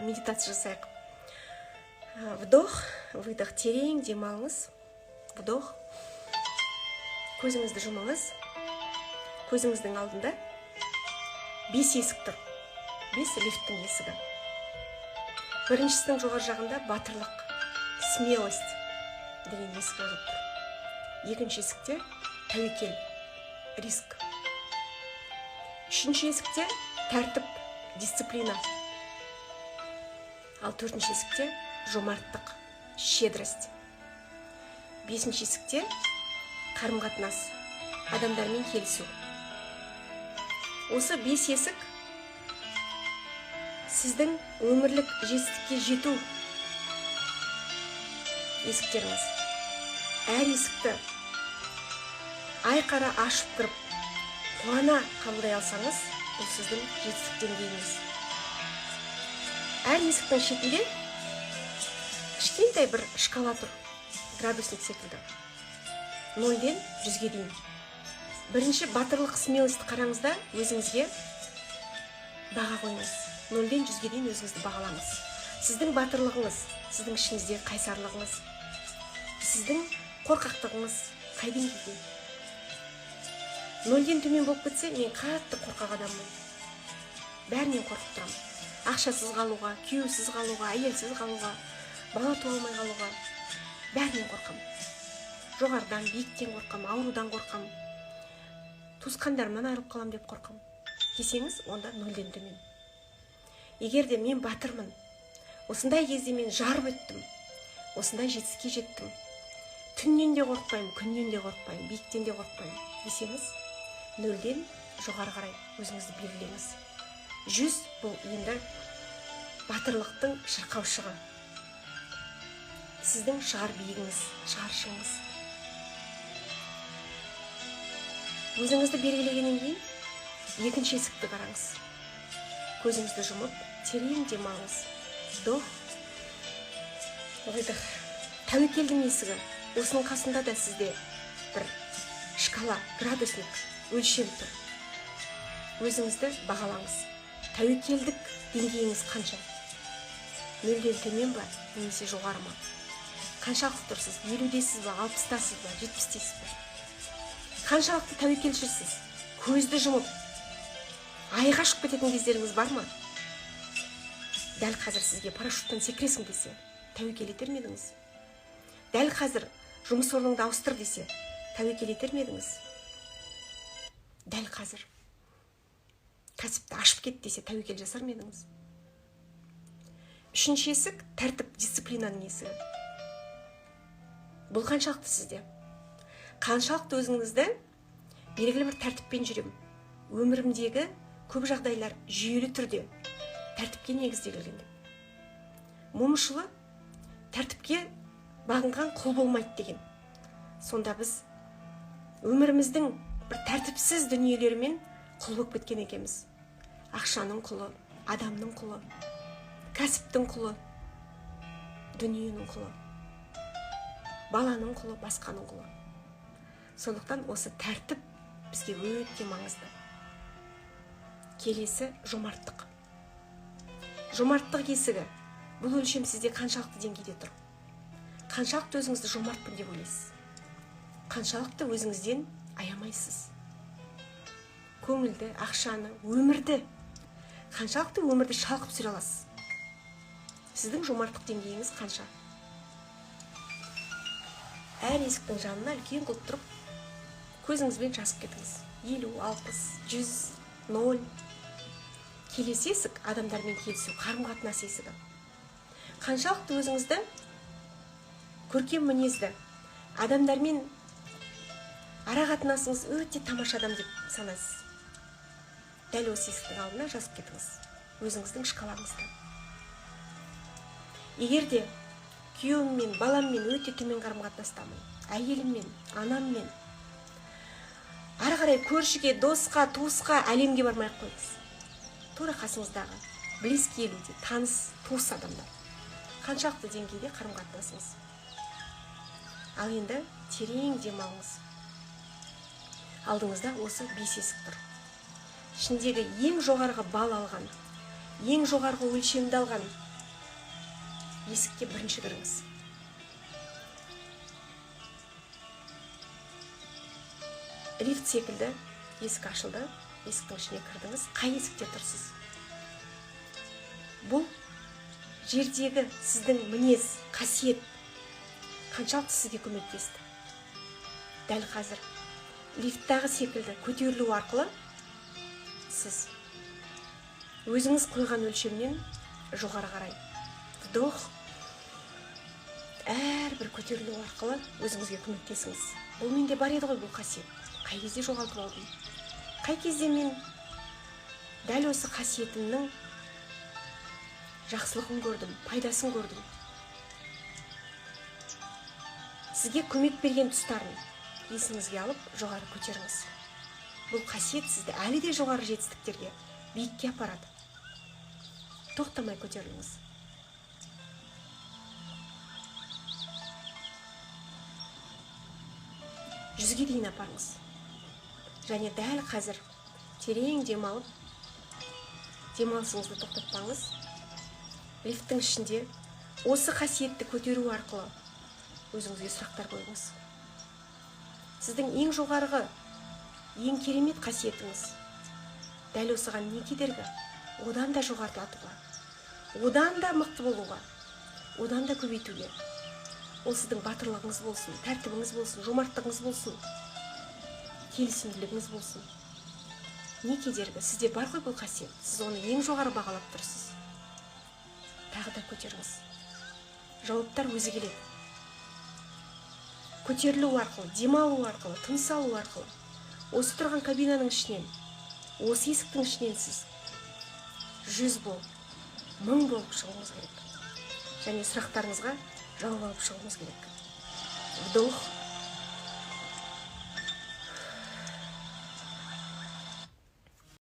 медитация жасайық. Вдох, выдох, терең демалыңыз. Вдох. Көзіңізді жұмыңыз. Көзіңіздің алдында 5 есік тұр. 5 лифттің есігі. Біріншісінің жоғары жағында батырлық, смелость деген есік жазылып тұр. Екінші есікте тәуекел, риск. Үшінші есікте тәртіп, дисциплина. Ал төртінші есікте жомарттық, щедрость. Бесінші есікте қарым-қатынас, адамдармен келісу. Осы 5 есік сіздің өмірлік жетістікке жету есіктеріңіз. Әр есікті айқара ашып кіріп, қуана қабылдай алсаңыз, бұл сіздің жетістік деңгейіңіз. Әр есіктің шетінде кішкентай бір шкала тұр, градусник секілді. 0-ден 100-ге дейін. Бірінші батырлық, смелості қараңыз да, өзіңізге баға қойыңыз. 0-ден 100-ге дейін өзіңізді бағалаңыз. Сіздің батырлығыңыз, сіздің ішіңізде қайсарлығыңыз, сіздің қорқақтығыңыз қай деңгейде? 0-ден төмен болып кетсе, мен қатты қорқақ адаммын. Бәрінен қорқып тұрамын. Ақшасыз қалуға, күйеусіз қалуға, әйелсіз қалуға, бала туа алмай қалуға, бәрінен қорқам. Жоғардан, биіктен қорқам, аурудан қорқам. Туысқандарымнан айырылып қалам деп қорқам. Десеңіз, онда 0-ден төмен. Егер де мен батырмын, осындай кезде мен жарып өттім, осындай жетістікке жеттім, түннен де қорықпаймын, күннен де қорықпаймын, биіктен де қорықпаймын десеңіз, 0-ден жоғары қарай өзіңізді белгілеңіз. 100 бұл енді батырлықтың шырқаушығы. Сіздің шығар биігіңіз, шығар шыңыңыз. Өзіңізді белгілегеннен кейін екінші есікті қараңыз. Көзіңізді жұмып, терең демалыңыз. Вдох, выдох. Тәуекелдің есігі. Осының қасында да сізде бір шкала, градусник, өлшем тұр. Өзіңізді бағалаңыз. Тәуекелдік деңгейіңіз қанша? 0-ден төмен ба, немесе жоғары ма? Қаншалықты тұрсыз? 50-десіз ба, 60-тасыз ба, 70-тесіз ба? Қаншалықты тәуекелшісіз? Көзді жұмып, айға ұшып кететін кездеріңіз бар ма? Дәл қазір сізге парашюттан секіресің десе, тәуекел етер ме едіңіз? Дәл қазір жұмыс орныңды ауыстыр десе, тәуекел етер ме едіңіз? Дәл қазір кәсіпті ашып кет десе, тәуекел жасар ма едіңіз? Үшінші есік тәртіп, дисциплинаның есігі. Бұл қаншалықты сізде? Қаншалықты өзіңізді белгілі бір тәртіппен жүрем? Өмірімдегі көп жағдайлар жүйелі түрде тәртіпке негізделген. Момышұлы тәртіпке бағынған құл болмайды деген. Сонда біз өміріміздің бір тәртіпсіз дүниелерімен құл болып кеткен екенбіз. Ақшаның құлы, адамның құлы, кәсіптің құлы, дүниенің құлы, баланың құлы, басқаның құлы. Сондықтан осы тәртіп бізге өте маңызды. Келесі жомарттық. Жомарттық есігі. Бұл өлшем сізде қаншалықты деңгейде тұр? Қаншалықты өзіңізді жомартпын деп ойлайсыз? Қаншалықты өзіңізден аямайсыз? Көңілді, ақшаны, өмірді. Қаншалықты өмірді шалқып сүре аласыз? Сіздің жомарттық деңгейіңіз қанша? Әр есіктің жанына үлкен қылып тұрып, көзіңізбен жазып кетіңіз. 50, 60, 100, 0. Келесі есік адамдармен келісу, қарым-қатынас есігі. Қаншалықты өзіңізді көркем мінезді, адамдармен ара-қатынасыңыз өте тамаша адам деп санайсыз. Дәл осы есіктің алдына жазып кетіңіз, өзіңіздің шкалаңызды. Егер де күйеуіммен, баламмен өте төмен қарым-қатынастамын, әйеліммен, анаммен, ары қарай көршіге, досқа, туысқа, әлемге бармай-ақ қойыңыз. Тура қасыңыздағы, близкий люди, таныс, туыс адамдар. Қаншалықты деңгейде қарым-қатынасыңыз? Ал енді терең демалыңыз. Алдыңызда осы 5 есік тұр. Ішіндегі ең жоғарғы бал алған, ең жоғарғы өлшемді алған есікке бірінші кіріңіз. Лифт секілді есік ашылды, есіктің ішіне кірдіңіз. Қай есікте тұрсыз? Бұл жердегі сіздің мінез, қасиет қаншалықты сізге көмектесті? Дәл қазір лифттағы секілді көтерілу арқылы сіз өзіңіз қойған өлшемнен жоғары қарай вдох, әрбір көтерілу арқылы өзіңізге көмектесіңіз. Бұл менде бар еді ғой бұл қасиет. Қай кезде жоғалтып алдым? Қай кезде мен дәл осы қасиетімнің жақсылығын көрдім, пайдасын көрдім? Сізге көмек берген тұстарын есіңізге алып, жоғары көтеріңіз. Бұл қасиет сізді әлі де жоғары жетістіктерге, биікке апарады. Тоқтамай көтеріліңіз. Жүзге дейін апарыңыз. Және дәл қазір терең демалып, демалысыңызды тоқтатпаңыз. Лифттің ішінде осы қасиетті көтеру арқылы өзіңізге сұрақтар қойыңыз. Сіздің ең жоғарғы, ең керемет қасиетіңіз дәл осыған не кедергі? Одан да жоғарылатуға, одан да мықты болуға, одан да көбейтуге. Ол сіздің батырлығыңыз болсын, тәртібіңіз болсын, жомарттығыңыз болсын, келісімділігіңіз болсын. Не кедергі? Сізде бар ғой бұл қасиет. Сіз оны ең жоғары бағалап тұрсыз. Тағы да көтеріңіз. Жауаптар өзі келеді. Көтерілу арқылы, демалу арқылы, тыныс алу арқылы, осы тұрған кабинаның ішінен, осы есіктің ішінен сіз 100 болып, 1000 болып шығуыңыз керек. Және сұрақтарыңызға жауап алып шығуыңыз керек. Вдох.